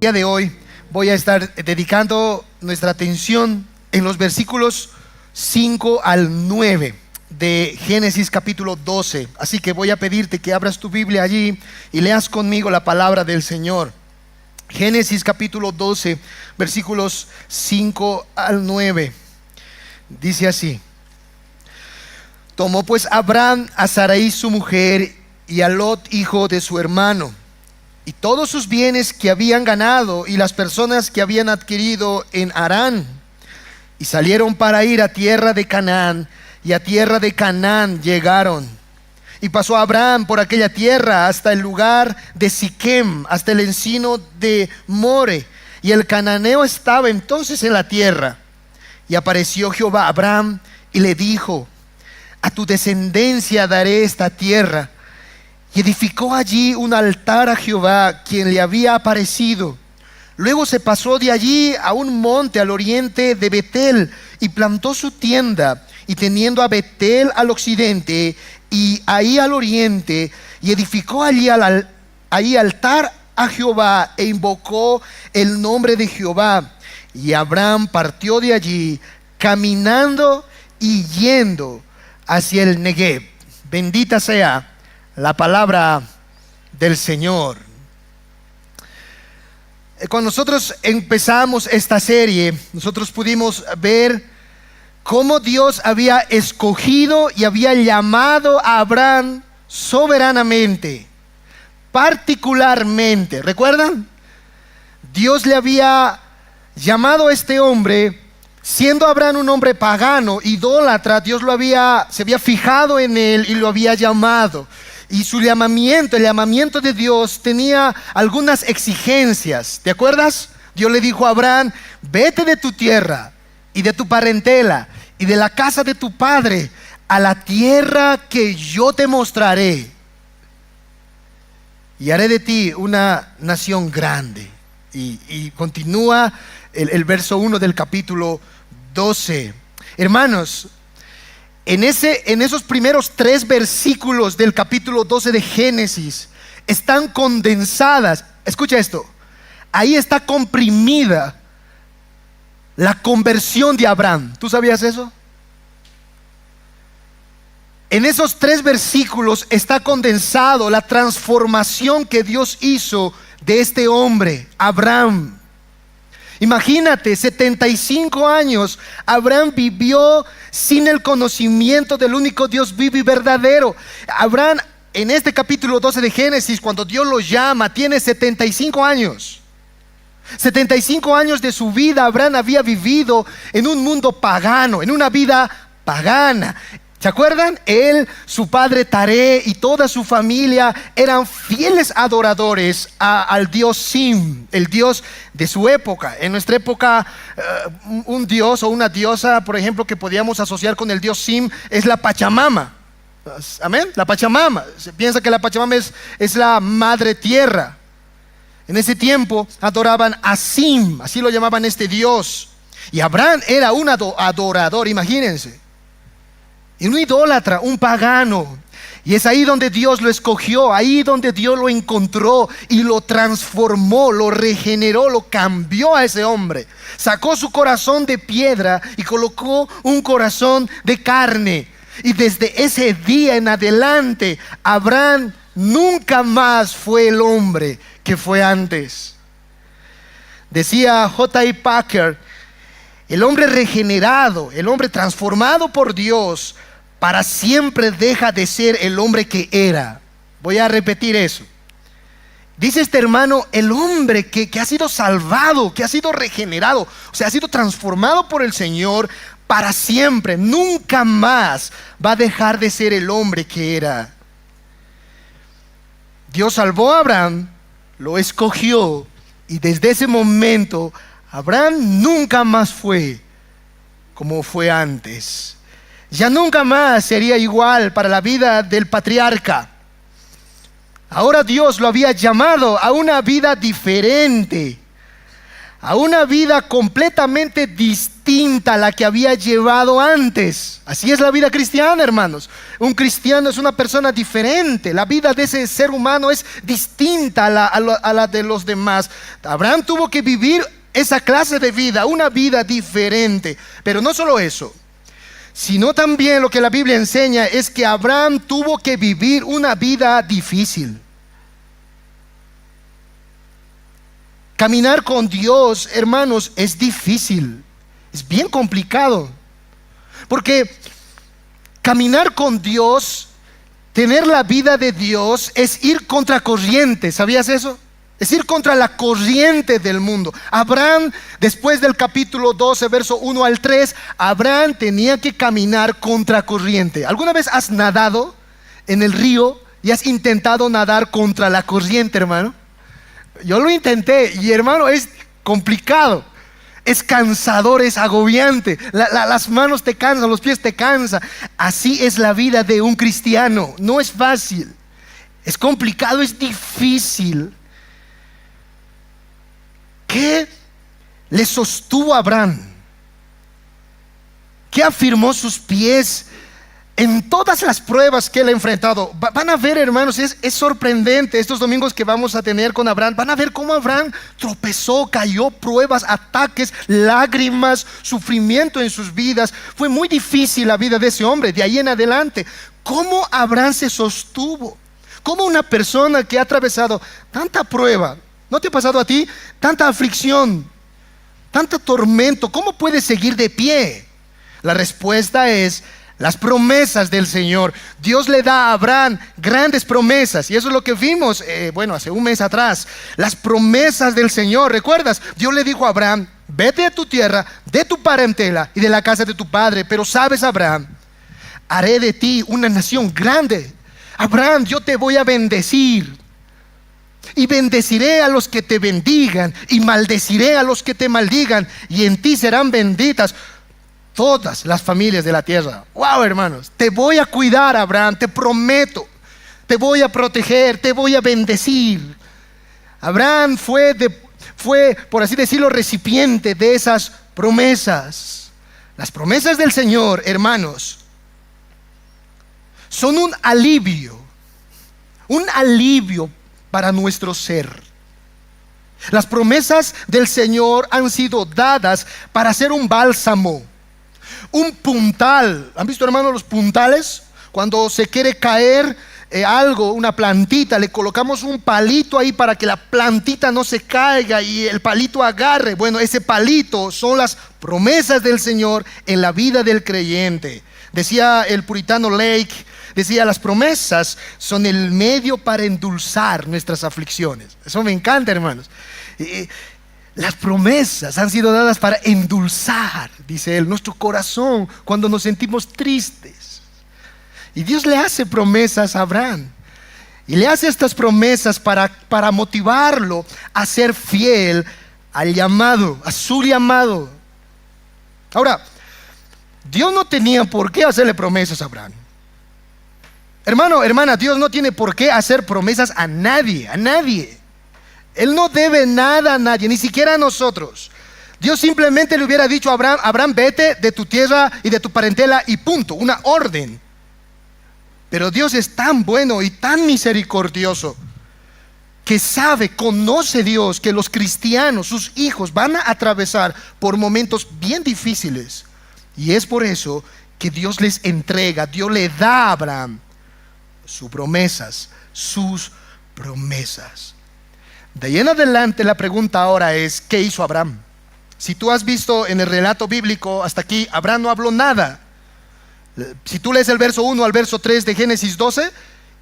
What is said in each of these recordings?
día de hoy voy a estar dedicando nuestra atención en los versículos 5 al 9 de Génesis capítulo 12. Así que voy a pedirte que abras tu Biblia allí y leas conmigo la palabra del Señor. Génesis capítulo 12, versículos 5 al 9. Dice así: Tomó pues Abraham a Sarai su mujer y a Lot hijo de su hermano, y todos sus bienes que habían ganado y las personas que habían adquirido en Harán, y salieron para ir a tierra de Canaán, y a tierra de Canaán llegaron. Y pasó Abraham por aquella tierra hasta el lugar de Siquem, hasta el encino de More, y el cananeo estaba entonces en la tierra. Y apareció Jehová a Abraham y le dijo: a tu descendencia daré esta tierra. Y edificó allí un altar a Jehová, quien le había aparecido. Luego se pasó de allí a un monte al oriente de Betel, y plantó su tienda, y teniendo a Betel al occidente y ahí al oriente, y edificó allí altar a Jehová, e invocó el nombre de Jehová. Y Abraham partió de allí, caminando y yendo hacia el Negev. Bendita sea la palabra del Señor. Cuando nosotros empezamos esta serie, nosotros pudimos ver cómo Dios había escogido y había llamado a Abraham soberanamente, particularmente. ¿Recuerdan? Dios le había llamado a este hombre, siendo Abraham un hombre pagano, idólatra. Dios se había fijado en él y lo había llamado. Y su llamamiento, el llamamiento de Dios, tenía algunas exigencias. ¿Te acuerdas? Dios le dijo a Abraham: vete de tu tierra y de tu parentela y de la casa de tu padre a la tierra que yo te mostraré, y haré de ti una nación grande. Y continúa el verso 1 del capítulo 12. Hermanos, en esos primeros 3 versículos del capítulo 12 de Génesis están condensadas, escucha esto, ahí está comprimida la conversión de Abraham. ¿Tú sabías eso? En esos 3 versículos está condensado la transformación que Dios hizo de este hombre, Abraham. Imagínate, 75 años Abraham vivió sin el conocimiento del único Dios vivo y verdadero. Abraham, en este capítulo 12 de Génesis, cuando Dios lo llama, tiene 75 años. 75 años de su vida Abraham había vivido en un mundo pagano, en una vida pagana. ¿Se acuerdan? Él, su padre Taré y toda su familia eran fieles adoradores al dios Sim, el dios de su época. En nuestra época, un dios o una diosa, por ejemplo, que podíamos asociar con el dios Sim es la Pachamama. Amén. La Pachamama. Se piensa que la Pachamama es la madre tierra. En ese tiempo adoraban a Sim, así lo llamaban este dios. Y Abraham era un adorador, imagínense. Y un idólatra, un pagano. Y es ahí donde Dios lo escogió, ahí donde Dios lo encontró y lo transformó, lo regeneró, lo cambió a ese hombre. Sacó su corazón de piedra y colocó un corazón de carne. Y desde ese día en adelante, Abraham nunca más fue el hombre que fue antes. Decía J.I. Packer: el hombre regenerado, el hombre transformado por Dios, para siempre deja de ser el hombre que era. Voy a repetir eso. Dice este hermano: el hombre que ha sido salvado, que ha sido regenerado, o sea, ha sido transformado por el Señor, para siempre, nunca más va a dejar de ser el hombre que era. Dios salvó a Abraham, lo escogió, y desde ese momento Abraham nunca más fue como fue antes. Ya nunca más sería igual para la vida del patriarca. Ahora Dios lo había llamado a una vida diferente, a una vida completamente distinta a la que había llevado antes. Así es la vida cristiana, hermanos. Un cristiano es una persona diferente. La vida de ese ser humano es distinta a la de los demás. Abraham tuvo que vivir esa clase de vida, una vida diferente. Pero no solo eso, sino también lo que la Biblia enseña es que Abraham tuvo que vivir una vida difícil. Caminar con Dios, hermanos, es difícil, es bien complicado. Porque caminar con Dios, tener la vida de Dios, es ir contra corriente. ¿Sabías eso? Es ir contra la corriente del mundo. Abraham, después del capítulo 12, verso 1 al 3, Abraham tenía que caminar contra corriente. ¿Alguna vez has nadado en el río y has intentado nadar contra la corriente, hermano? Yo lo intenté y, hermano, es complicado, es cansador, es agobiante. Las manos te cansan, los pies te cansan. Así es la vida de un cristiano. No es fácil, es complicado, es difícil. ¿Qué le sostuvo a Abraham? ¿Qué afirmó sus pies en todas las pruebas que él ha enfrentado? Van a ver, hermanos, es sorprendente estos domingos que vamos a tener con Abraham. Van a ver cómo Abraham tropezó, cayó, pruebas, ataques, lágrimas, sufrimiento en sus vidas. Fue muy difícil la vida de ese hombre, de ahí en adelante. ¿Cómo Abraham se sostuvo? ¿Cómo una persona que ha atravesado tanta prueba, ¿no te ha pasado a ti? Tanta aflicción, tanto tormento, ¿cómo puede seguir de pie? La respuesta es las promesas del Señor. Dios le da a Abraham grandes promesas, y eso es lo que vimos, hace un mes atrás. Las promesas del Señor, ¿recuerdas? Dios le dijo a Abraham: vete de tu tierra, de tu parentela y de la casa de tu padre. Pero sabes, Abraham, haré de ti una nación grande. Abraham, yo te voy a bendecir, y bendeciré a los que te bendigan, y maldeciré a los que te maldigan, y en ti serán benditas todas las familias de la tierra. Wow, hermanos, te voy a cuidar, Abraham, te prometo. Te voy a proteger, te voy a bendecir. Abraham fue, por así decirlo, recipiente de esas promesas. Las promesas del Señor, hermanos, son un alivio para nuestro ser. Las promesas del Señor han sido dadas para ser un bálsamo, un puntal. ¿Han visto, hermanos, los puntales? Cuando se quiere caer algo, una plantita, le colocamos un palito ahí para que la plantita no se caiga y el palito agarre. Bueno, ese palito son las promesas del Señor en la vida del creyente. Decía el puritano Lake, decía: las promesas son el medio para endulzar nuestras aflicciones. Eso me encanta, hermanos. Las promesas han sido dadas para endulzar, dice él, nuestro corazón cuando nos sentimos tristes. Y Dios le hace promesas a Abraham, y le hace estas promesas para motivarlo a ser fiel al llamado, a su llamado. Ahora, Dios no tenía por qué hacerle promesas a Abraham. Hermano, hermana, Dios no tiene por qué hacer promesas a nadie, a nadie. Él no debe nada a nadie, ni siquiera a nosotros. Dios simplemente le hubiera dicho a Abraham: Abraham, vete de tu tierra y de tu parentela, y punto, una orden. Pero Dios es tan bueno y tan misericordioso que conoce Dios que los cristianos, sus hijos, van a atravesar por momentos bien difíciles. Y es por eso que Dios les entrega, Dios le da a Abraham sus promesas. De ahí en adelante la pregunta ahora es: ¿qué hizo Abraham? Si tú has visto en el relato bíblico hasta aquí, Abraham no habló nada. Si tú lees el verso 1 al verso 3 de Génesis 12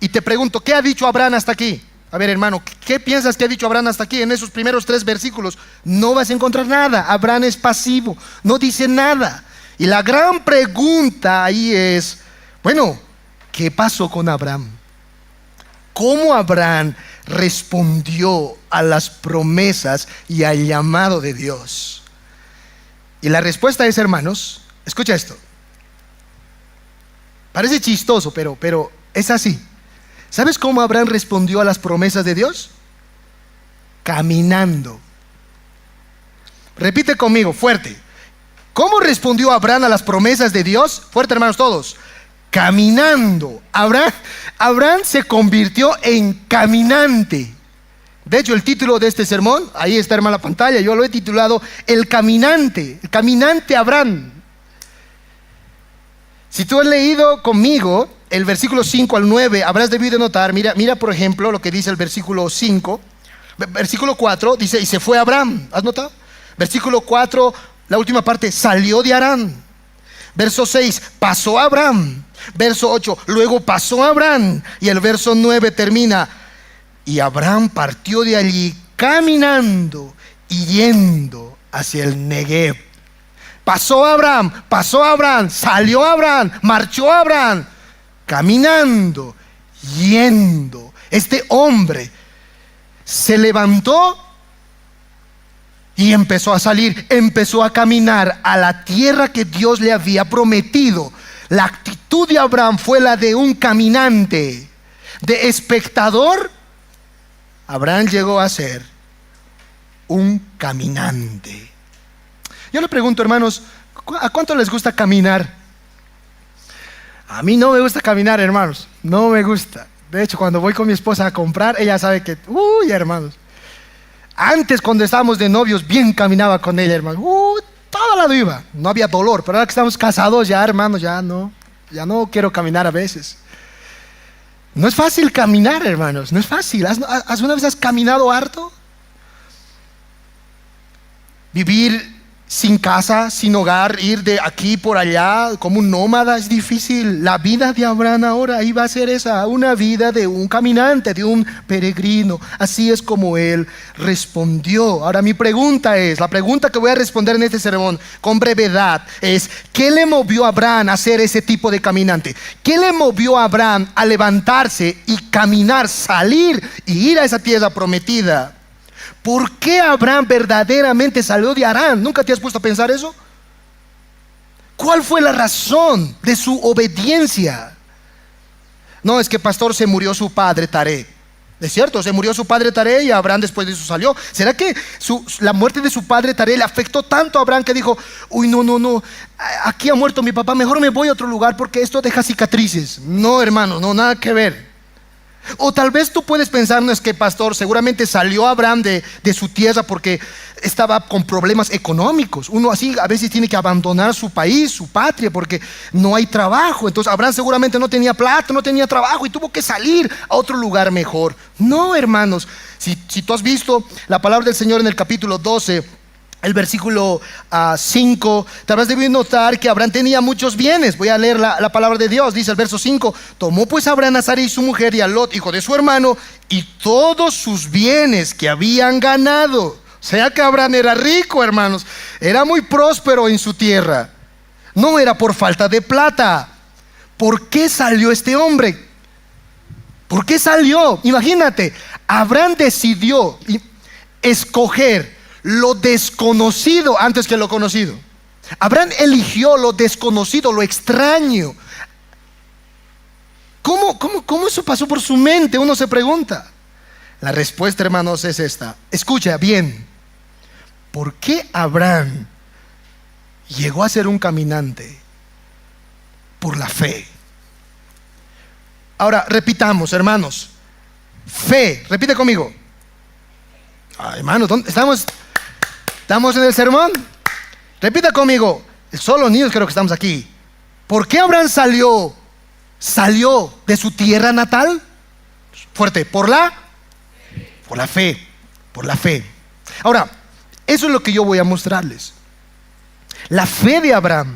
y te pregunto: ¿qué ha dicho Abraham hasta aquí? A ver, hermano, ¿qué piensas que ha dicho Abraham hasta aquí? En esos primeros 3 versículos no vas a encontrar nada. Abraham es pasivo, no dice nada. Y la gran pregunta ahí es: bueno, ¿qué pasó con Abraham? ¿Cómo Abraham respondió a las promesas y al llamado de Dios? Y la respuesta es, hermanos, escucha esto. Parece chistoso, pero es así. ¿Sabes cómo Abraham respondió a las promesas de Dios? Caminando. Repite conmigo, fuerte. ¿Cómo respondió Abraham a las promesas de Dios? Fuerte, hermanos, todos. Caminando. Abraham se convirtió en caminante. De hecho, el título de este sermón, ahí está, hermano, en la pantalla, yo lo he titulado El caminante Abraham. Si tú has leído conmigo el versículo 5 al 9, habrás debido notar, mira por ejemplo lo que dice el versículo 5. Versículo 4 dice, y se fue Abraham. ¿Has notado? Versículo 4, la última parte, salió de Harán. Verso 6, pasó Abraham. Verso 8, luego pasó Abraham. Y el verso 9 termina, y Abraham partió de allí caminando y yendo hacia el Negev. Pasó Abraham, salió Abraham, marchó Abraham, caminando, yendo. Este hombre se levantó y empezó a salir, empezó a caminar a la tierra que Dios le había prometido. La actitud de Abraham fue la de un caminante, de espectador. Abraham llegó a ser un caminante. Yo le pregunto, hermanos, ¿a cuánto les gusta caminar? A mí no me gusta caminar, hermanos, no me gusta. De hecho, cuando voy con mi esposa a comprar, ella sabe que, hermanos, antes cuando estábamos de novios, bien caminaba con ella, hermanos, todo lado iba, no había dolor, pero ahora que estamos casados ya, hermanos, ya no quiero caminar a veces. No es fácil caminar, hermanos, no es fácil. ¿Alguna vez has caminado harto? Vivir sin casa, sin hogar, ir de aquí por allá como un nómada es difícil. La vida de Abraham ahora iba a ser esa, una vida de un caminante, de un peregrino. Así es como él respondió. Ahora mi pregunta es, la pregunta que voy a responder en este sermón con brevedad es, ¿qué le movió a Abraham a ser ese tipo de caminante? ¿Qué le movió a Abraham a levantarse y caminar, salir y ir a esa tierra prometida? ¿Por qué Abraham verdaderamente salió de Harán? ¿Nunca te has puesto a pensar eso? ¿Cuál fue la razón de su obediencia? No, es que pastor, se murió su padre Taré. Es cierto, se murió su padre Taré y Abraham después de eso salió. ¿Será que la muerte de su padre Taré le afectó tanto a Abraham que dijo, no, aquí ha muerto mi papá, mejor me voy a otro lugar porque esto deja cicatrices? No, hermano, no, nada que ver. O tal vez tú puedes pensar, no, es que pastor, seguramente salió Abraham de su tierra porque estaba con problemas económicos. Uno así a veces tiene que abandonar su país, su patria, porque no hay trabajo. Entonces Abraham seguramente no tenía plata, no tenía trabajo y tuvo que salir a otro lugar mejor. No, hermanos, si tú has visto la palabra del Señor en el capítulo 12, el versículo 5, te habrás debido notar que Abraham tenía muchos bienes. Voy a leer la palabra de Dios. Dice el verso 5, tomó pues Abraham a Sarai su mujer y a Lot, hijo de su hermano, y todos sus bienes que habían ganado. O sea que Abraham era rico, hermanos, era muy próspero en su tierra. No era por falta de plata. ¿Por qué salió este hombre? ¿Por qué salió? Imagínate, Abraham decidió escoger lo desconocido antes que lo conocido. Abraham eligió lo desconocido, lo extraño. ¿Cómo eso pasó por su mente? Uno se pregunta. La respuesta, hermanos, es esta. Escucha bien. ¿Por qué Abraham llegó a ser un caminante? Por la fe. Ahora, repitamos, hermanos. Fe, repite conmigo. Hermanos, ¿dónde estamos? ¿Estamos en el sermón? Repita conmigo. Solo niños creo que estamos aquí. ¿Por qué Abraham salió de su tierra natal? Fuerte, por la fe. Ahora, eso es lo que yo voy a mostrarles. La fe de Abraham.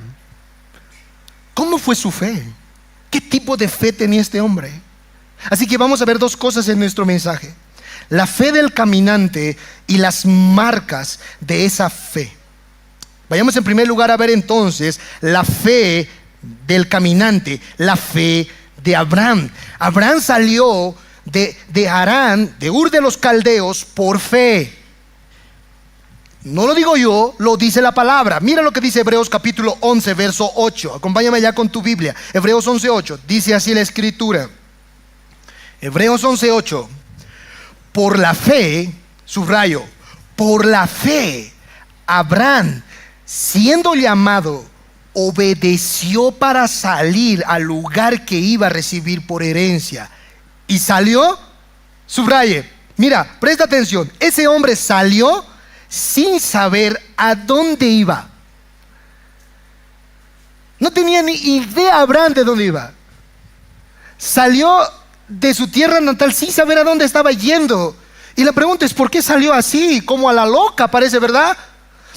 ¿Cómo fue su fe? ¿Qué tipo de fe tenía este hombre? Así que vamos a ver dos cosas en nuestro mensaje. La fe del caminante y las marcas de esa fe. Vayamos en primer lugar a ver entonces la fe del caminante, la fe de Abraham. Abraham salió de Harán, de Ur de los Caldeos, por fe. No lo digo yo, lo dice la palabra. Mira lo que dice Hebreos capítulo 11, verso 8. Acompáñame ya con tu Biblia. Hebreos 11, 8. Dice así la escritura. Hebreos 11, 8. Por la fe, subrayo, por la fe, Abraham, siendo llamado, obedeció para salir al lugar que iba a recibir por herencia. Y salió, subraye, mira, presta atención, ese hombre salió sin saber a dónde iba. No tenía ni idea Abraham de dónde iba. Salió de su tierra natal sin saber a dónde estaba yendo. Y la pregunta es, ¿por qué salió así? Como a la loca parece, ¿verdad?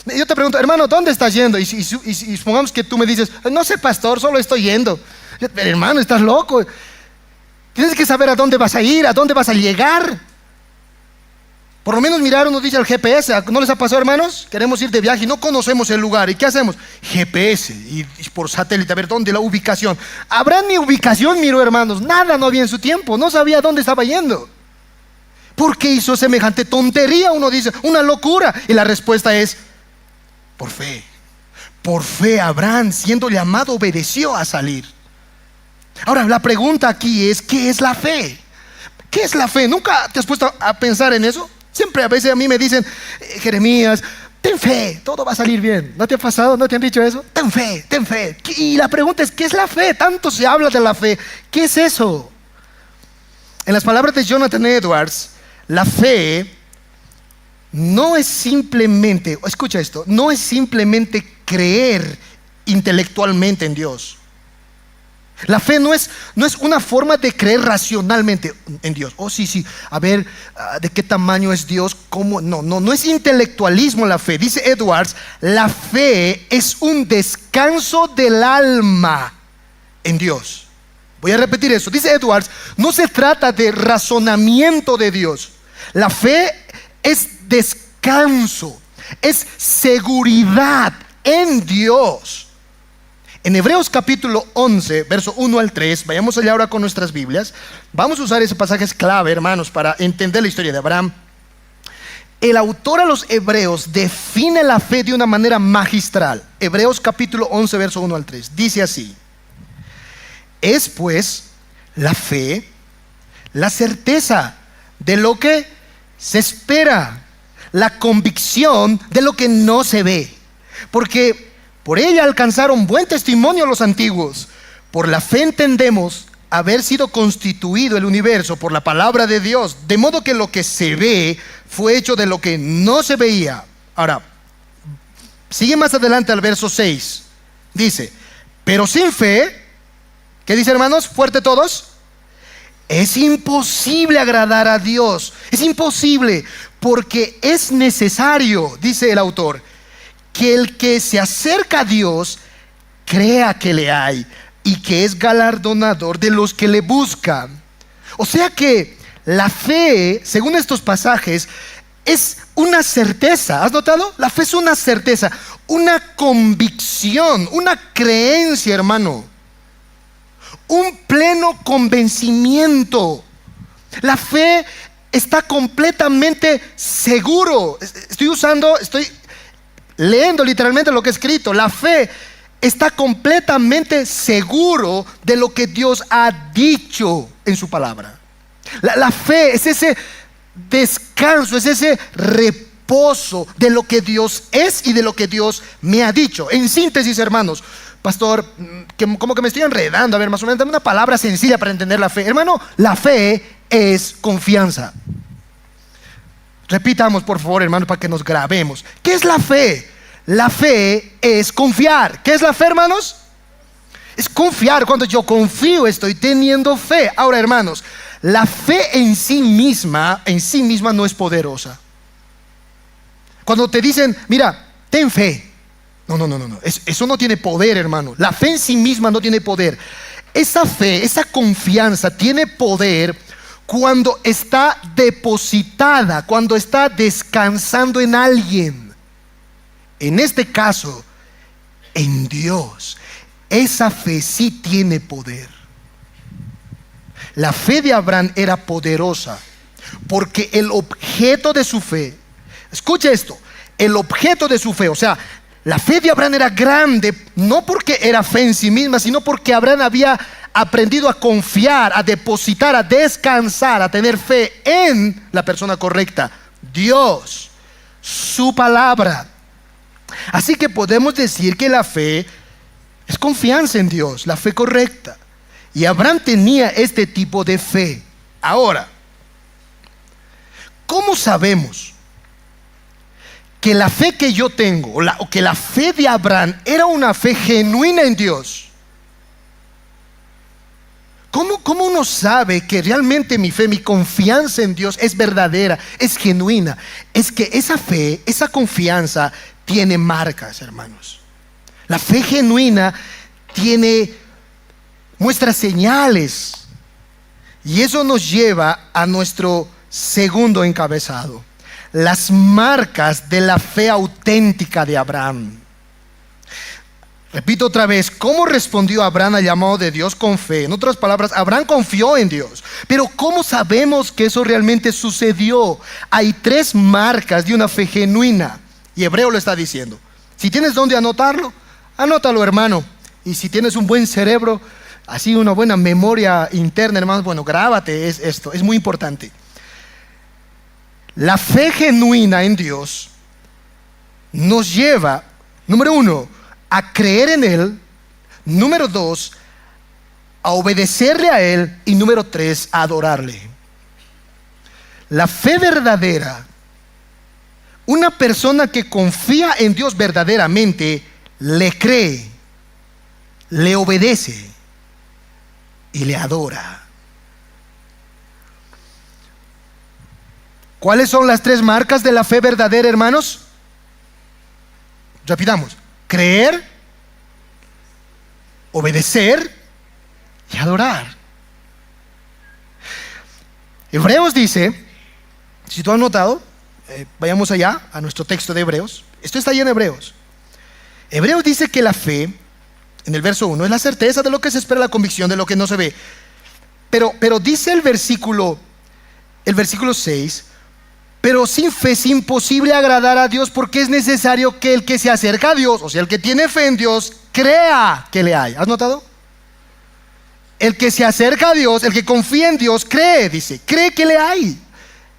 Yo te pregunto, hermano, ¿dónde estás yendo? Y supongamos que tú me dices, no sé, pastor, solo estoy yendo. Pero, hermano, estás loco. Tienes que saber a dónde vas a ir, a dónde vas a llegar. Por lo menos mirar, uno dice el GPS. ¿No les ha pasado, hermanos? Queremos ir de viaje y no conocemos el lugar. ¿Y qué hacemos? GPS y por satélite, a ver dónde la ubicación. ¿Habrá ni ubicación, miró, hermanos? Nada no había en su tiempo. No sabía dónde estaba yendo. ¿Por qué hizo semejante tontería? Uno dice, una locura. Y la respuesta es, por fe. Por fe, Abraham, siendo llamado, obedeció a salir. Ahora, la pregunta aquí es, ¿qué es la fe? ¿Qué es la fe? ¿Nunca te has puesto a pensar en eso? Siempre a veces a mí me dicen, Jeremías, ten fe, todo va a salir bien. ¿No te ha pasado? ¿No te han dicho eso? Ten fe, ten fe. Y la pregunta es, ¿qué es la fe? Tanto se habla de la fe. ¿Qué es eso? En las palabras de Jonathan Edwards, la fe no es simplemente, escucha esto, no es simplemente creer intelectualmente en Dios. La fe no es una forma de creer racionalmente en Dios. Oh, sí, a ver, ¿de qué tamaño es Dios? ¿Cómo? No es intelectualismo la fe. Dice Edwards, la fe es un descanso del alma en Dios. Voy a repetir eso. Dice Edwards, no se trata de razonamiento de Dios. La fe es descanso, es seguridad en Dios. En Hebreos capítulo 11, verso 1 al 3, vayamos allá ahora con nuestras Biblias. Vamos a usar ese pasaje, es clave, hermanos, para entender la historia de Abraham. El autor a los Hebreos define la fe de una manera magistral. Hebreos capítulo 11, verso 1 al 3, dice así: es pues la fe, la certeza de lo que se espera, la convicción de lo que no se ve, porque por ella alcanzaron buen testimonio los antiguos. Por la fe entendemos haber sido constituido el universo por la palabra de Dios, de modo que lo que se ve fue hecho de lo que no se veía. Ahora, sigue más adelante al verso 6. Dice, pero sin fe, ¿qué dice, hermanos? Fuerte todos. Es imposible agradar a Dios. Es imposible, porque es necesario, dice el autor, que el que se acerca a Dios crea que le hay y que es galardonador de los que le buscan. O sea que la fe, según estos pasajes, es una certeza. ¿Has notado? La fe es una certeza, una convicción, una creencia, hermano, un pleno convencimiento. La fe está completamente seguro. Estoy leyendo literalmente lo que he escrito. La fe está completamente seguro de lo que Dios ha dicho en su palabra. La fe es ese descanso, es ese reposo de lo que Dios es y de lo que Dios me ha dicho. En síntesis, hermanos, pastor, como que me estoy enredando. A ver, más o menos, dame una palabra sencilla para entender la fe. Hermano, la fe es confianza. Repitamos, por favor, hermanos, para que nos grabemos. ¿Qué es la fe? La fe es confiar. ¿Qué es la fe, hermanos? Es confiar. Cuando yo confío, estoy teniendo fe. Ahora, hermanos, la fe en sí misma no es poderosa. Cuando te dicen, mira, ten fe. No. Eso no tiene poder, hermano. La fe en sí misma no tiene poder. Esa fe, esa confianza tiene poder cuando está depositada, cuando está descansando en alguien. En este caso, en Dios. Esa fe sí tiene poder. La fe de Abraham era poderosa porque el objeto de su fe, escucha esto, el objeto de su fe, o sea, la fe de Abraham era grande, no porque era fe en sí misma, sino porque Abraham había aprendido a confiar, a depositar, a descansar, a tener fe en la persona correcta, Dios, su palabra. Así que podemos decir que la fe es confianza en Dios, la fe correcta. Y Abraham tenía este tipo de fe. Ahora, ¿cómo sabemos que la fe que yo tengo, o que la fe de Abraham era una fe genuina en Dios? ¿Cómo uno sabe que realmente mi fe, mi confianza en Dios es verdadera, es genuina? Es que esa fe, esa confianza tiene marcas, hermanos. La fe genuina muestra señales. Y eso nos lleva a nuestro segundo encabezado: las marcas de la fe auténtica de Abraham. Repito otra vez, ¿cómo respondió Abraham al llamado de Dios? Con fe. En otras palabras, Abraham confió en Dios. Pero ¿cómo sabemos que eso realmente sucedió? Hay 3 marcas de una fe genuina. Y Hebreo lo está diciendo. Si tienes dónde anotarlo, anótalo, hermano. Y si tienes un buen cerebro, así una buena memoria interna, hermano, bueno, grábate esto, es muy importante. La fe genuina en Dios nos lleva, número 1, a creer en Él. Número 2, a obedecerle a Él. Y número 3, a adorarle. La fe verdadera, una persona que confía en Dios verdaderamente, le cree, le obedece y le adora. ¿Cuáles son las 3 marcas de la fe verdadera, hermanos? Repitamos: creer, obedecer y adorar. Hebreos dice, si tú has notado, vayamos allá a nuestro texto de Hebreos. Esto está ahí en Hebreos. Hebreos dice que la fe, en el verso 1, es la certeza de lo que se espera, la convicción de lo que no se ve. Pero dice el versículo 6: pero sin fe es imposible agradar a Dios, porque es necesario que el que se acerca a Dios, o sea, el que tiene fe en Dios, crea que le hay. ¿Has notado? El que se acerca a Dios, el que confía en Dios, cree, dice, cree que le hay.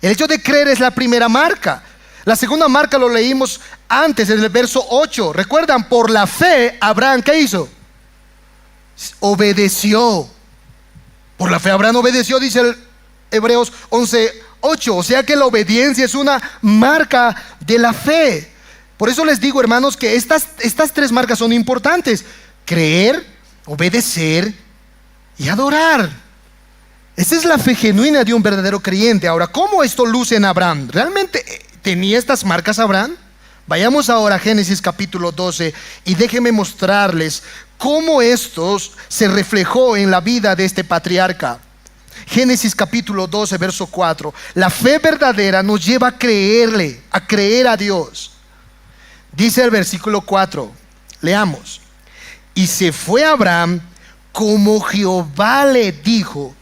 El hecho de creer es la primera marca. La segunda marca lo leímos antes, en el verso 8. ¿Recuerdan? Por la fe, Abraham, ¿qué hizo? Obedeció. Por la fe Abraham obedeció, dice el Hebreos 11:8. O sea que la obediencia es una marca de la fe. Por eso les digo, hermanos, que estas 3 marcas son importantes: creer, obedecer y adorar. Esa es la fe genuina de un verdadero creyente. Ahora, ¿cómo esto luce en Abraham? ¿Realmente tenía estas marcas Abraham? Vayamos ahora a Génesis capítulo 12 y déjenme mostrarles cómo esto se reflejó en la vida de este patriarca. Génesis capítulo 12, verso 4. La fe verdadera nos lleva a creerle, a creer a Dios. Dice el versículo 4, leamos: y se fue Abraham como Jehová le dijo,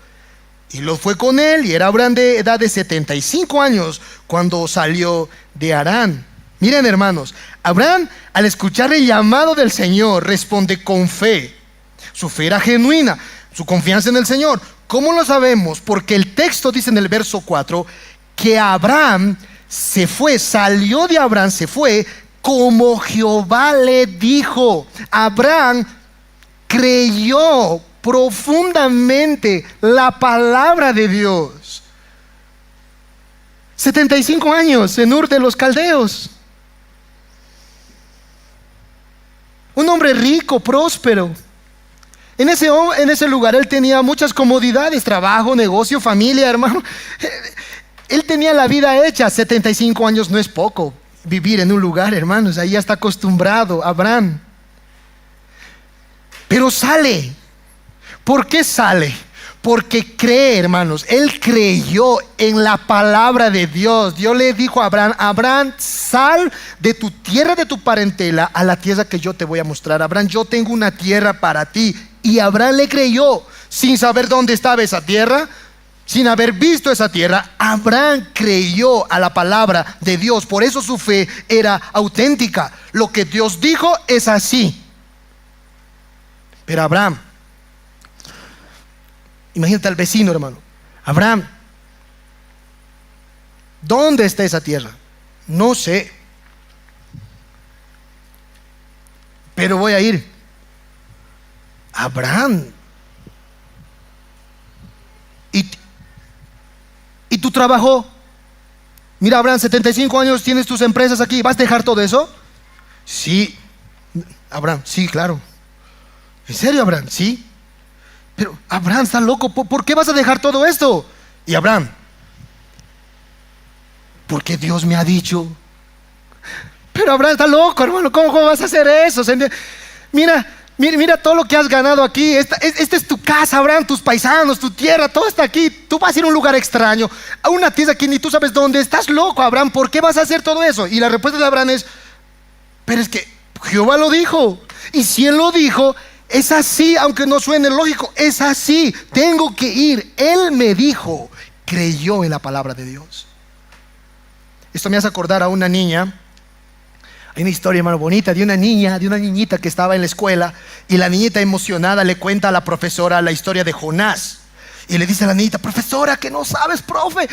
y lo fue con él, y era Abraham de edad de 75 años cuando salió de Harán. Miren, hermanos, Abraham, al escuchar el llamado del Señor, responde con fe. Su fe era genuina, su confianza en el Señor. ¿Cómo lo sabemos? Porque el texto dice en el verso 4 que Abraham se fue, salió de Abraham, se fue como Jehová le dijo. Abraham creyó profundamente la palabra de Dios. 75 años en Ur de los Caldeos. Un hombre rico, próspero. En ese lugar él tenía muchas comodidades: trabajo, negocio, familia, hermano. Él tenía la vida hecha. 75 años no es poco vivir en un lugar, hermanos. Ahí ya está acostumbrado Abraham. Pero sale. ¿Por qué sale? Porque cree, hermanos. Él creyó en la palabra de Dios. Dios le dijo a Abraham: Abraham, sal de tu tierra, de tu parentela, a la tierra que yo te voy a mostrar. Abraham, yo tengo una tierra para ti. Y Abraham le creyó, sin saber dónde estaba esa tierra, sin haber visto esa tierra. Abraham creyó a la palabra de Dios. Por eso su fe era auténtica. Lo que Dios dijo es así. Pero Abraham, imagínate al vecino, hermano. Abraham, ¿dónde está esa tierra? No sé. pero voy a ir. Abraham, ¿y tu trabajo? Mira, Abraham, 75 años, tienes tus empresas aquí, ¿vas a dejar todo eso? Sí. Abraham, sí, claro. ¿En serio, Abraham? Sí. Pero Abraham, está loco, ¿por qué vas a dejar todo esto? Y Abraham, porque Dios me ha dicho. Pero Abraham, está loco, hermano, ¿cómo vas a hacer eso? Mira todo lo que has ganado aquí. Esta es tu casa, Abraham, tus paisanos, tu tierra, todo está aquí. Tú vas a ir a un lugar extraño, a una tierra que ni tú sabes dónde. Estás loco, Abraham, ¿por qué vas a hacer todo eso? Y la respuesta de Abraham es, pero es que Jehová lo dijo. Y si Él lo dijo, es así, aunque no suene lógico, es así, tengo que ir. Él me dijo, creyó en la palabra de Dios. Esto me hace acordar a una niña. Hay una historia, hermano, bonita de una niñita que estaba en la escuela, y la niñita emocionada le cuenta a la profesora la historia de Jonás, y le dice a la niñita, profesora, que no sabes, profe,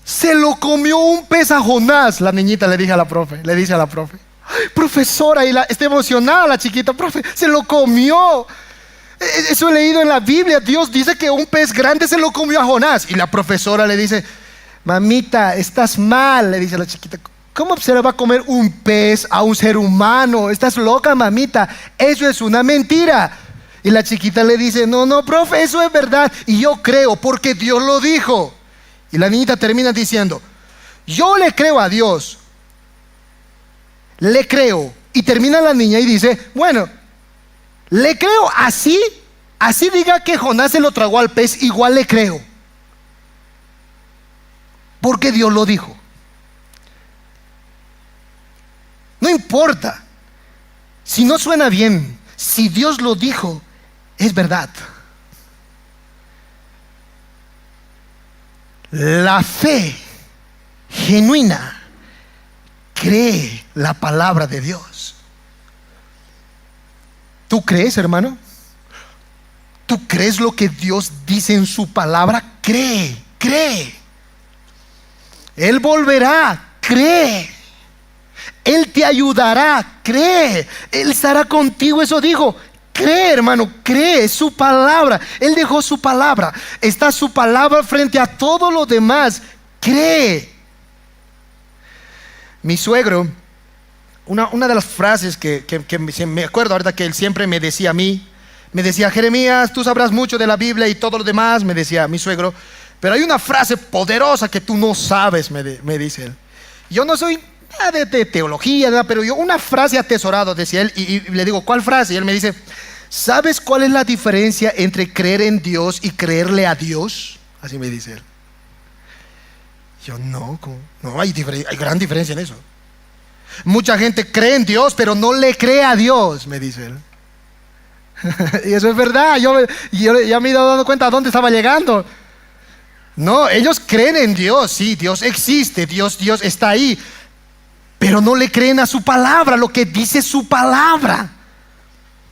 se lo comió un pez a Jonás. La niñita le dice a la profe, ay, profesora, y está emocionada la chiquita, profe, se lo comió. Eso he leído en la Biblia, Dios dice que un pez grande se lo comió a Jonás. Y la profesora le dice, mamita, estás mal, le dice a la chiquita. ¿Cómo se le va a comer un pez a un ser humano? Estás loca, mamita, eso es una mentira. Y la chiquita le dice, no, profe, eso es verdad, y yo creo porque Dios lo dijo. Y la niñita termina diciendo, yo le creo a Dios, le creo. Y termina la niña y dice, bueno, le creo así diga que Jonás se lo tragó al pez, igual le creo, porque Dios lo dijo. No importa si no suena bien, si Dios lo dijo, es verdad. La fe genuina cree la palabra de Dios. ¿Tú crees, hermano? ¿Tú crees lo que Dios dice en su palabra? Cree. Él volverá, cree. Él te ayudará, cree. Él estará contigo, eso dijo. Cree, hermano, cree, es su palabra. Él dejó su palabra. Está su palabra frente a todo lo demás. Cree. Mi suegro, una de las frases que me acuerdo ahorita que él siempre me decía a mí, me decía, Jeremías, tú sabrás mucho de la Biblia y todo lo demás, me decía mi suegro, pero hay una frase poderosa que tú no sabes, me dice él. Yo no soy de teología, ¿verdad? Pero yo una frase atesorado, decía él, y le digo, ¿cuál frase? Y él me dice, ¿sabes cuál es la diferencia entre creer en Dios y creerle a Dios? Así me dice él. Yo no hay gran diferencia en eso. Mucha gente cree en Dios, pero no le cree a Dios, me dice él. Y eso es verdad. Yo ya me he dado cuenta a dónde estaba llegando. No, ellos creen en Dios, sí, Dios existe, Dios está ahí, pero no le creen a su palabra, lo que dice su palabra.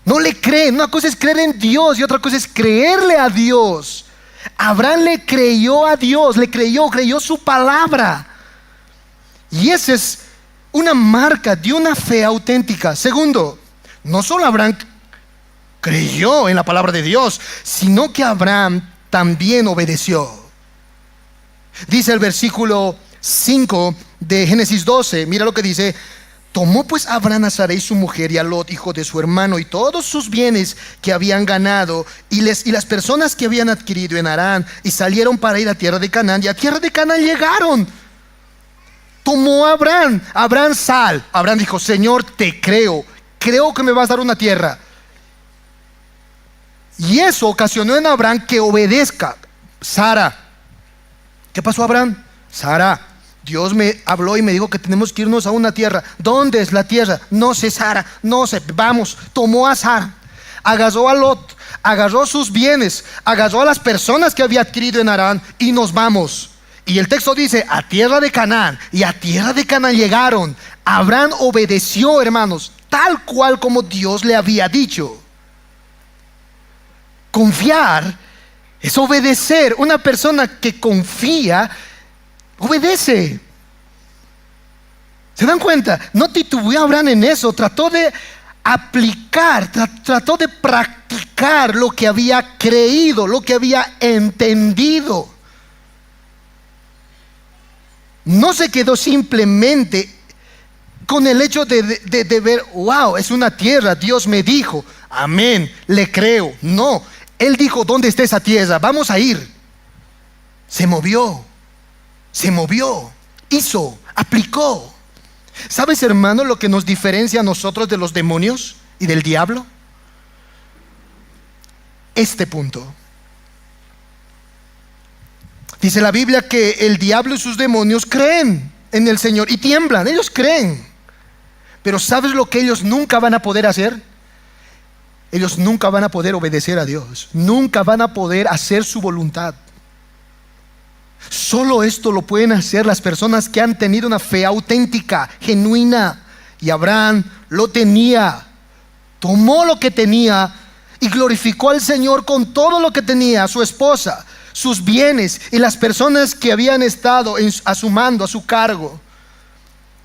No le creen. Una cosa es creer en Dios y otra cosa es creerle a Dios. Abraham le creyó a Dios, creyó su palabra. Y esa es una marca de una fe auténtica. Segundo, no solo Abraham creyó en la palabra de Dios, sino que Abraham también obedeció. Dice el versículo 5 de Génesis 12, mira lo que dice. Tomó pues Abraham a Sarai su mujer y a Lot, hijo de su hermano, y todos sus bienes que habían ganado y las personas que habían adquirido en Harán, y salieron para ir a tierra de Canaán, y a tierra de Canaán llegaron. Tomó Abraham, sal. Abraham dijo, Señor, te creo que me vas a dar una tierra. Y eso ocasionó en Abraham que obedezca. Sara, ¿qué pasó, Abraham? Sara, Dios me habló y me dijo que tenemos que irnos a una tierra. ¿Dónde es la tierra? No sé, Sara, no sé. Vamos. Tomó a Sara, agarró a Lot, agarró sus bienes, agarró a las personas que había adquirido en Harán, y nos vamos. Y el texto dice, a tierra de Canaán, y a tierra de Canaán llegaron. Abraham obedeció, hermanos, tal cual como Dios le había dicho. Confiar es obedecer. Una persona que confía obedece. ¿Se dan cuenta? No titubeó Abraham en eso, trató de aplicar, trató de practicar lo que había creído, lo que había entendido. No se quedó simplemente con el hecho de ver, wow, es una tierra, Dios me dijo, amén, le creo. No, él dijo, ¿dónde está esa tierra? Vamos a ir. Se movió, hizo, aplicó. ¿Sabes, hermano, lo que nos diferencia a nosotros de los demonios y del diablo? Este punto. Dice la Biblia que el diablo y sus demonios creen en el Señor y tiemblan, ellos creen. Pero ¿sabes lo que ellos nunca van a poder hacer? Ellos nunca van a poder obedecer a Dios, nunca van a poder hacer su voluntad. Solo esto lo pueden hacer las personas que han tenido una fe auténtica, genuina. Y Abraham lo tenía, tomó lo que tenía y glorificó al Señor con todo lo que tenía, su esposa, sus bienes y las personas que habían estado a su mando, a su cargo.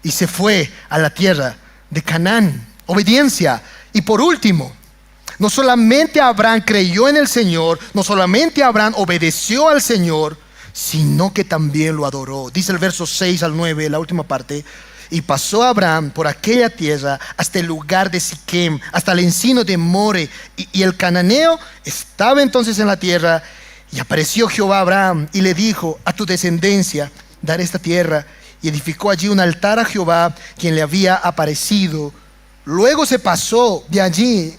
Y se fue a la tierra de Canaán. Obediencia. Y por último, no solamente Abraham creyó en el Señor, no solamente Abraham obedeció al Señor, sino que también lo adoró. Dice el verso 6 al 9, la última parte. Y pasó Abraham por aquella tierra hasta el lugar de Siquem, hasta el encino de More. Y el cananeo estaba entonces en la tierra. Y apareció Jehová a Abraham y le dijo: a tu descendencia daré esta tierra. Y edificó allí un altar a Jehová, quien le había aparecido. Luego se pasó de allí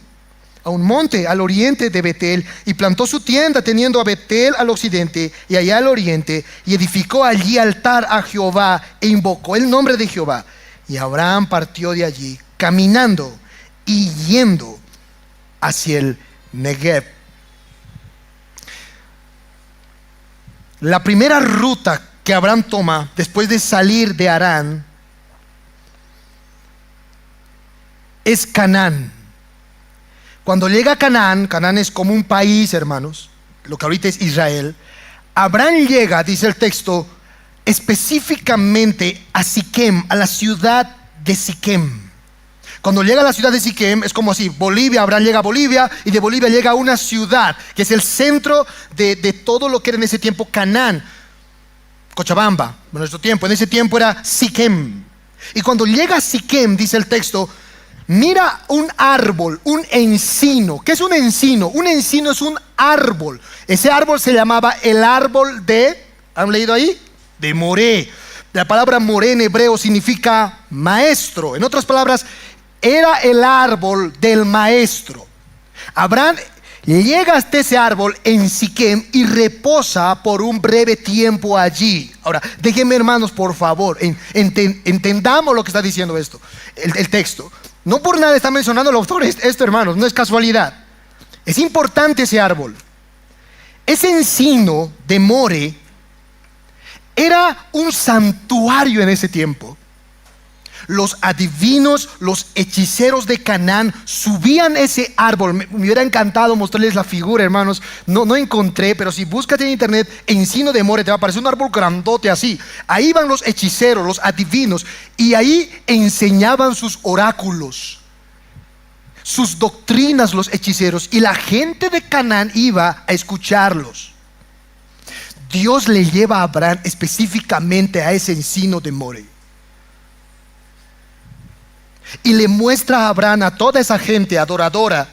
a un monte al oriente de Betel y plantó su tienda, teniendo a Betel al occidente y allá al oriente, y edificó allí altar a Jehová e invocó el nombre de Jehová. Y Abraham partió de allí caminando y yendo hacia el Negev. La primera ruta que Abraham toma después de salir de Harán es Canaán. Cuando llega a Canaán, Canaán es como un país, hermanos, lo que ahorita es Israel. Abraham llega, dice el texto, específicamente a Siquem, a la ciudad de Siquem. Cuando llega a la ciudad de Siquem es como así: Bolivia, Abraham llega a Bolivia, y de Bolivia llega a una ciudad que es el centro de todo lo que era en ese tiempo Canaán. Cochabamba, en nuestro tiempo, en ese tiempo era Siquem. Y cuando llega a Siquem, dice el texto, mira un árbol, un encino. ¿Qué es un encino? Un encino es un árbol. Ese árbol se llamaba el árbol de, ¿han leído ahí? De Moré. La palabra Moré en hebreo significa maestro. En otras palabras, era el árbol del maestro. Abraham llega hasta ese árbol en Siquem y reposa por un breve tiempo allí. Ahora, déjenme, hermanos, por favor, entendamos lo que está diciendo esto, el texto. No por nada está mencionando el autor esto, hermanos, no es casualidad. Es importante ese árbol. Ese encino de More era un santuario en ese tiempo. Los adivinos, los hechiceros de Canaán subían ese árbol. Me hubiera encantado mostrarles la figura, hermanos. No encontré, pero si buscas en internet encino de More, te va a aparecer un árbol grandote así. Ahí van los hechiceros, los adivinos, y ahí enseñaban sus oráculos, sus doctrinas, los hechiceros, y la gente de Canaán iba a escucharlos. Dios le lleva a Abraham específicamente a ese encino de More y le muestra a Abraham a toda esa gente adoradora,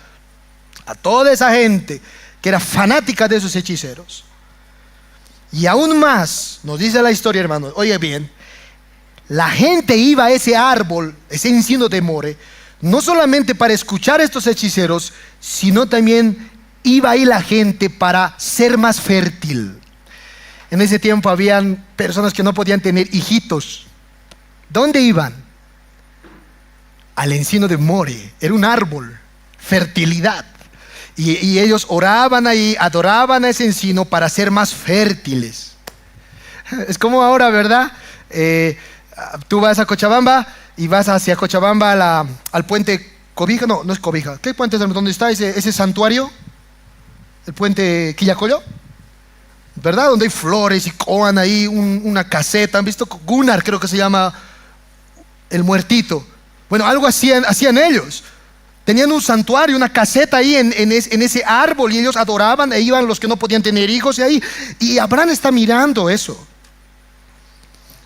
a toda esa gente que era fanática de esos hechiceros. Y aún más, nos dice la historia, hermanos, oye bien, la gente iba a ese árbol, ese encino de More, no solamente para escuchar a estos hechiceros, sino también iba ahí la gente para ser más fértil. En ese tiempo habían personas que no podían tener hijitos. ¿Dónde iban? Al encino de More. Era un árbol, fertilidad. Y ellos oraban ahí, adoraban a ese encino para ser más fértiles. Es como ahora, ¿verdad? Tú vas a Cochabamba y vas hacia Cochabamba al puente Cobija. No es Cobija. ¿Qué puente es donde está ese santuario? El puente Quillacollo, ¿verdad? Donde hay flores y coan ahí una caseta. ¿Han visto? Gunnar, creo que se llama. el muertito. Bueno, algo hacían ellos. Tenían un santuario, una caseta ahí en ese árbol, y ellos adoraban, e iban los que no podían tener hijos y ahí. Y Abraham está mirando eso.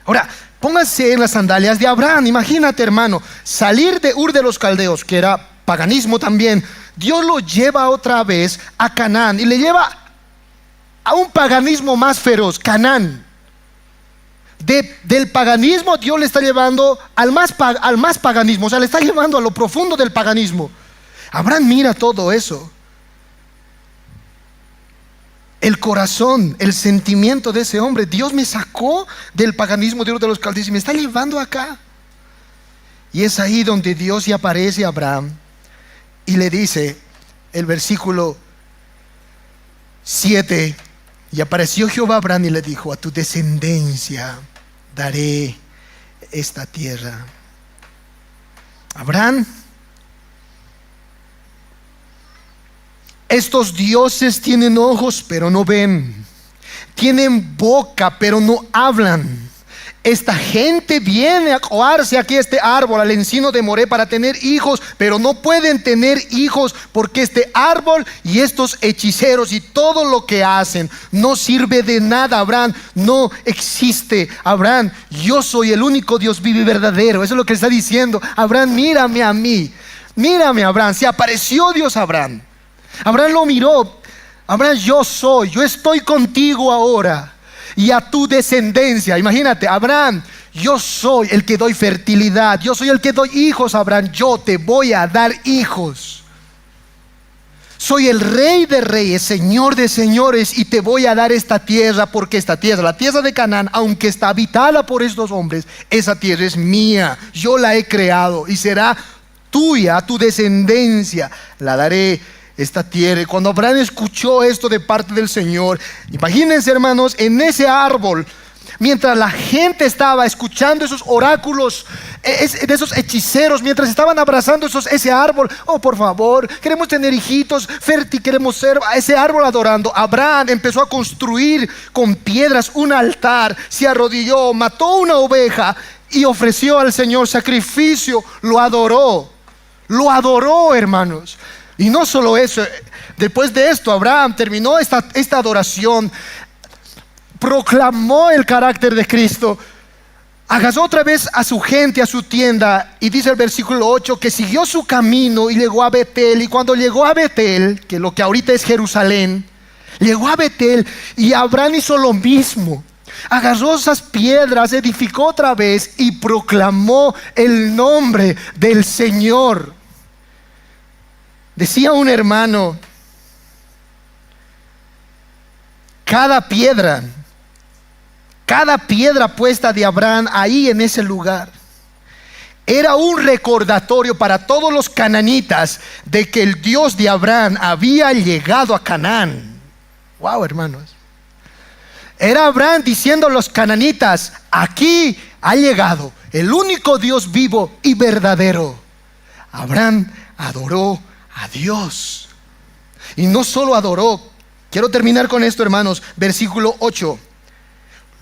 Ahora, pónganse en las sandalias de Abraham. Imagínate, hermano, salir de Ur de los Caldeos, que era paganismo también. Dios lo lleva otra vez a Canaán y le lleva a un paganismo más feroz, Canaán. Del paganismo Dios le está llevando al más paganismo, o sea, le está llevando a lo profundo del paganismo. Abraham mira todo eso. El corazón, el sentimiento de ese hombre. Dios me sacó del paganismo de Ur de los Caldeos y me está llevando acá. Y es ahí donde Dios ya aparece a Abraham y le dice, el versículo 7, y apareció Jehová a Abraham y le dijo: a tu descendencia daré esta tierra. Abraham, estos dioses tienen ojos pero no ven, tienen boca pero no hablan. Esta gente viene a coarse aquí a este árbol, al encino de Moré, para tener hijos, pero no pueden tener hijos porque este árbol y estos hechiceros y todo lo que hacen no sirve de nada. Abraham, no existe. Abraham, yo soy el único Dios vivo y verdadero. Eso es lo que está diciendo. Abraham, mírame a mí. Mírame, Abraham. Se apareció Dios a Abraham. Abraham lo miró. Abraham, yo estoy contigo ahora. Y a tu descendencia. Imagínate, Abraham, yo soy el que doy fertilidad, yo soy el que doy hijos. Abraham, yo te voy a dar hijos. Soy el rey de reyes, señor de señores, y te voy a dar esta tierra, porque esta tierra, la tierra de Canaán, aunque está habitada por estos hombres, esa tierra es mía. Yo la he creado y será tuya, a tu descendencia la daré esta tierra. Y cuando Abraham escuchó esto de parte del Señor, imagínense, hermanos, en ese árbol, mientras la gente estaba escuchando esos oráculos de esos hechiceros, mientras estaban abrazando ese árbol, oh, por favor, queremos tener hijitos, fértil, queremos ser, a ese árbol adorando, Abraham empezó a construir con piedras un altar, se arrodilló, mató una oveja y ofreció al Señor sacrificio. Lo adoró, hermanos. Y no solo eso, después de esto Abraham terminó esta adoración, proclamó el carácter de Cristo, agarró otra vez a su gente, a su tienda, y dice el versículo 8 que siguió su camino y llegó a Betel. Y cuando llegó a Betel, que lo que ahorita es Jerusalén, llegó a Betel y Abraham hizo lo mismo. Agarró esas piedras, edificó otra vez y proclamó el nombre del Señor. Decía un hermano, cada piedra puesta de Abraham ahí en ese lugar era un recordatorio para todos los cananitas de que el Dios de Abraham había llegado a Canaán. Wow, hermanos. Era Abraham diciendo a los cananitas: aquí ha llegado el único Dios vivo y verdadero. Abraham adoró a Dios. Y no solo adoró. Quiero terminar con esto, hermanos. Versículo 8.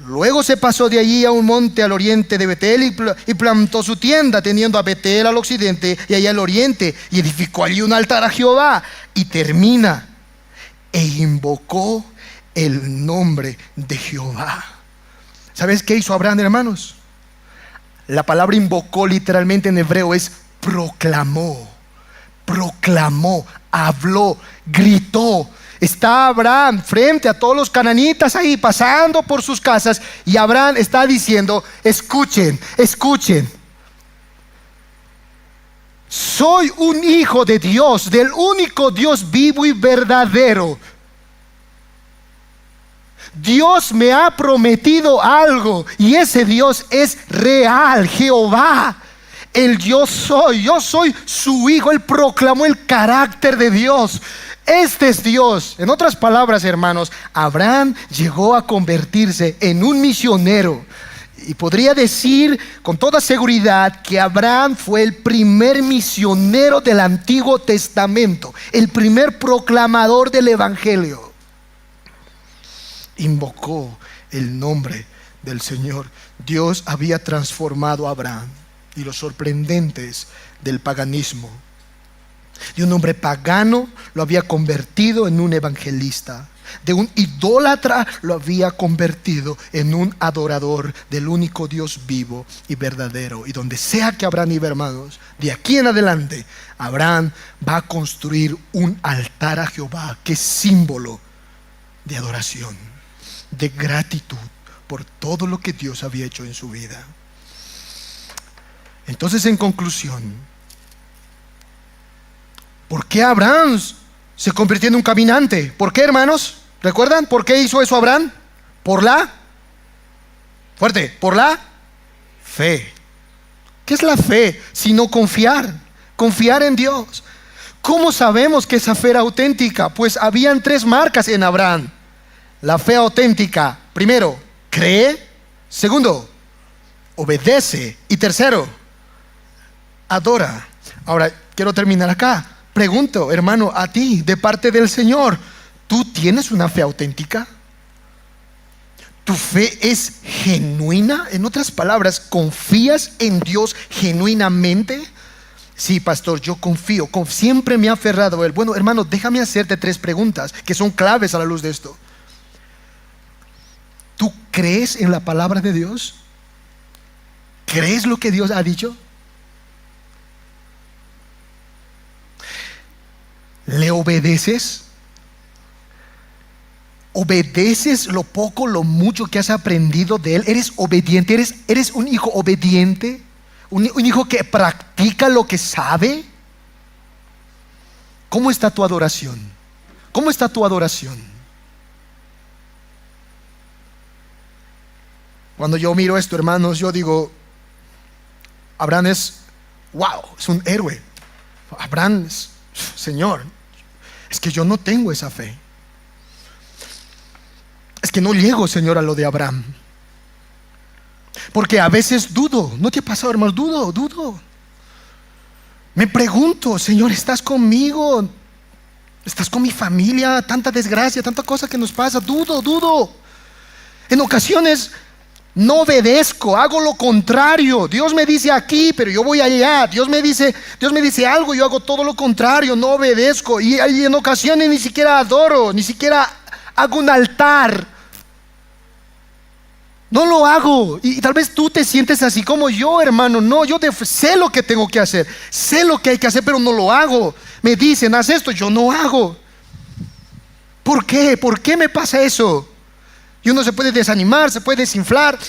Luego se pasó de allí a un monte al oriente de Betel y plantó su tienda, teniendo a Betel al occidente y allá al oriente, y edificó allí un altar a Jehová. Y termina: e invocó el nombre de Jehová. ¿Sabes qué hizo Abraham, hermanos? La palabra invocó literalmente en hebreo es proclamó, habló, gritó. Está Abraham frente a todos los cananitas ahí pasando por sus casas, y Abraham está diciendo: escuchen, soy un hijo de Dios, del único Dios vivo y verdadero. Dios me ha prometido algo y ese Dios es real, Jehová. Yo soy su hijo. Él proclamó el carácter de Dios. Este es Dios. En otras palabras, hermanos, Abraham llegó a convertirse en un misionero. Y podría decir con toda seguridad que Abraham fue el primer misionero del Antiguo Testamento, el primer proclamador del Evangelio. Invocó el nombre del Señor. Dios había transformado a Abraham. y lo sorprendente del paganismo. De un hombre pagano lo había convertido en un evangelista. De un idólatra lo había convertido en un adorador del único Dios vivo y verdadero. Y donde sea que Abraham iba, hermanos, de aquí en adelante, Abraham va a construir un altar a Jehová, que es símbolo de adoración, de gratitud por todo lo que Dios había hecho en su vida. Entonces, en conclusión, ¿por qué Abraham se convirtió en un caminante? ¿Por qué, hermanos? ¿Recuerdan por qué hizo eso Abraham? Por la fe. ¿Qué es la fe? Sino confiar en Dios. ¿Cómo sabemos que esa fe era auténtica? Pues habían 3 marcas en Abraham. La fe auténtica: primero, cree; segundo, obedece; y tercero, adora. Ahora, quiero terminar acá. Pregunto, hermano, a ti, de parte del Señor, ¿tú tienes una fe auténtica? ¿Tu fe es genuina? En otras palabras, ¿confías en Dios genuinamente? Sí, pastor, yo confío, siempre me ha aferrado a Él. Bueno, hermano, déjame hacerte 3 preguntas que son claves a la luz de esto. ¿Tú crees en la palabra de Dios? ¿Crees lo que Dios ha dicho? ¿Le obedeces? ¿Obedeces lo poco, lo mucho que has aprendido de Él? ¿Eres obediente? ¿Eres un hijo obediente? ¿Un hijo que practica lo que sabe? ¿Cómo está tu adoración? ¿Cómo está tu adoración? Cuando yo miro esto, hermanos, yo digo, Abraham es un héroe. Abraham es, Señor, es que yo no tengo esa fe. Es que no llego, Señor, a lo de Abraham. Porque a veces dudo. ¿No te ha pasado, hermano? Dudo. Me pregunto, Señor, ¿estás conmigo? ¿Estás con mi familia? Tanta desgracia, tanta cosa que nos pasa. Dudo. En ocasiones no obedezco, hago lo contrario. Dios me dice aquí, pero yo voy allá. Dios me dice algo, yo hago todo lo contrario, no obedezco. Y en ocasiones ni siquiera adoro, ni siquiera hago un altar. No lo hago. Y tal vez tú te sientes así como yo, hermano. No, yo sé lo que tengo que hacer, sé lo que hay que hacer, pero no lo hago. Me dicen, haz esto, yo no hago. ¿Por qué? ¿Por qué me pasa eso? Y uno se puede desanimar, se puede desinflar,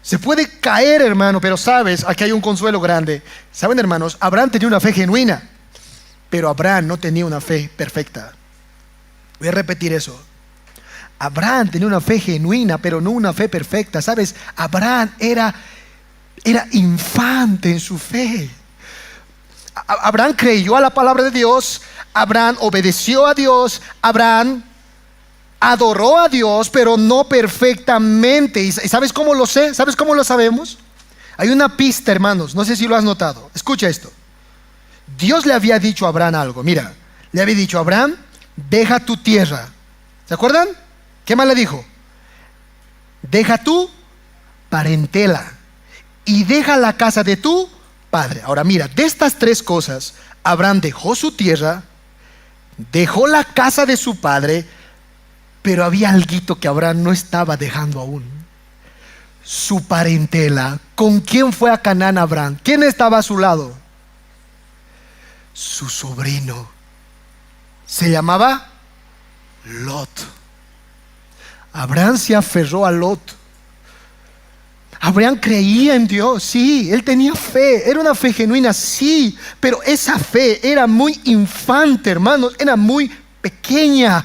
se puede caer, hermano. Pero sabes, aquí hay un consuelo grande. Saben, hermanos, Abraham tenía una fe genuina, pero Abraham no tenía una fe perfecta. Voy a repetir eso. Abraham tenía una fe genuina, pero no una fe perfecta. ¿Sabes? Abraham era infante en su fe. Abraham creyó a la palabra de Dios. Abraham obedeció a Dios. Abraham adoró a Dios, pero no perfectamente. ¿Y sabes cómo lo sé? ¿Sabes cómo lo sabemos? Hay una pista, hermanos. No sé si lo has notado. Escucha esto. Dios le había dicho a Abraham algo. Mira, le había dicho a Abraham, deja tu tierra. ¿Se acuerdan? ¿Qué más le dijo? Deja tu parentela y deja la casa de tu padre. Ahora mira, de estas 3 cosas, Abraham dejó su tierra, dejó la casa de su padre, pero había algo que Abraham no estaba dejando aún: su parentela. ¿Con quién fue a Canaán Abraham? ¿Quién estaba a su lado? Su sobrino. Se llamaba Lot. Abraham se aferró a Lot. Abraham creía en Dios, sí, él tenía fe, era una fe genuina, sí, pero esa fe era muy infante, hermanos, era muy pequeña.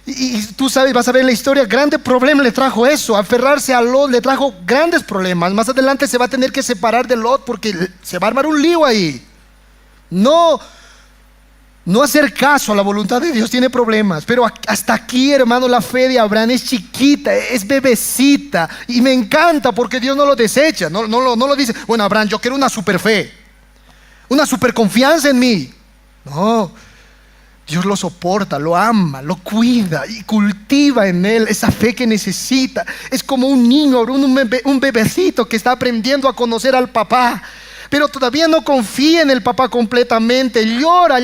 Y tú sabes, vas a ver la historia, grande problema le trajo eso. Aferrarse a Lot le trajo grandes problemas. Más adelante se va a tener que separar de Lot porque se va a armar un lío ahí. No hacer caso a la voluntad de Dios tiene problemas. Pero hasta aquí, hermano, la fe de Abraham es chiquita, es bebecita. Y me encanta porque Dios no lo desecha. No lo dice, bueno, Abraham, yo quiero una super fe, una super confianza en mí. No. Dios lo soporta, lo ama, lo cuida y cultiva en él esa fe que necesita. Es como un niño, un bebecito que está aprendiendo a conocer al papá, pero todavía no confía en el papá completamente. Llora.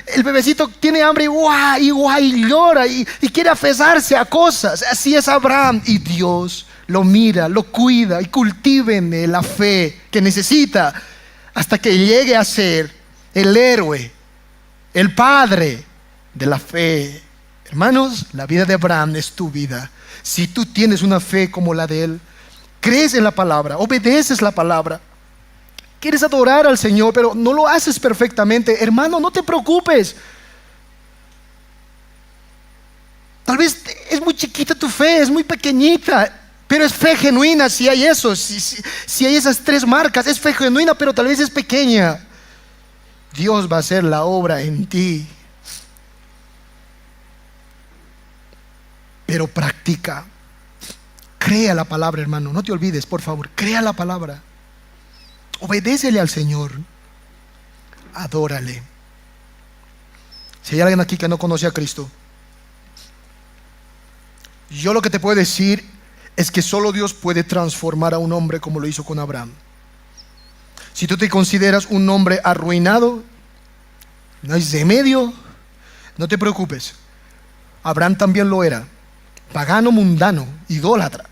El bebecito tiene hambre y llora y quiere aferrarse a cosas. Así es Abraham. Y Dios lo mira, lo cuida y cultiva en él la fe que necesita hasta que llegue a ser el héroe, el padre de la fe. Hermanos, la vida de Abraham es tu vida. Si tú tienes una fe como la de él, crees en la palabra, obedeces la palabra, quieres adorar al Señor, pero no lo haces perfectamente, hermano, no te preocupes. Tal vez es muy chiquita tu fe, es muy pequeñita, pero es fe genuina. Si hay eso, si hay esas tres marcas, es fe genuina, pero tal vez es pequeña. Dios va a hacer la obra en ti. Pero practica. Crea la palabra, hermano. No te olvides, por favor. Crea la palabra. Obedécele al Señor. Adórale. Si hay alguien aquí que no conoce a Cristo, yo lo que te puedo decir es que solo Dios puede transformar a un hombre como lo hizo con Abraham. Si tú te consideras un hombre arruinado, no hay remedio, no te preocupes. Abraham también lo era, pagano, mundano, idólatra.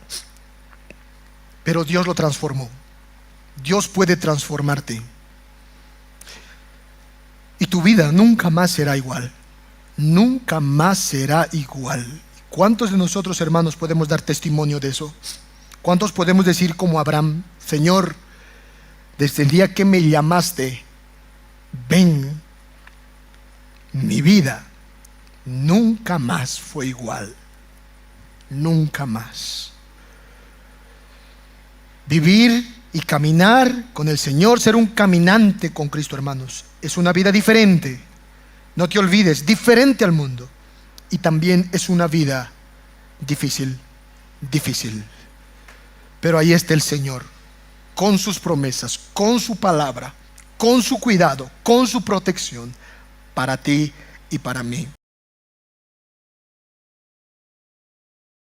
Pero Dios lo transformó. Dios puede transformarte. Y tu vida nunca más será igual. Nunca más será igual. ¿Cuántos de nosotros, hermanos, podemos dar testimonio de eso? ¿Cuántos podemos decir como Abraham: Señor, desde el día que me llamaste, ven, mi vida nunca más fue igual? Nunca más. Vivir y caminar con el Señor, ser un caminante con Cristo, hermanos, es una vida diferente. No te olvides, diferente al mundo. Y también es una vida difícil. Pero ahí está el Señor, con sus promesas, con su palabra, con su cuidado, con su protección, para ti y para mí.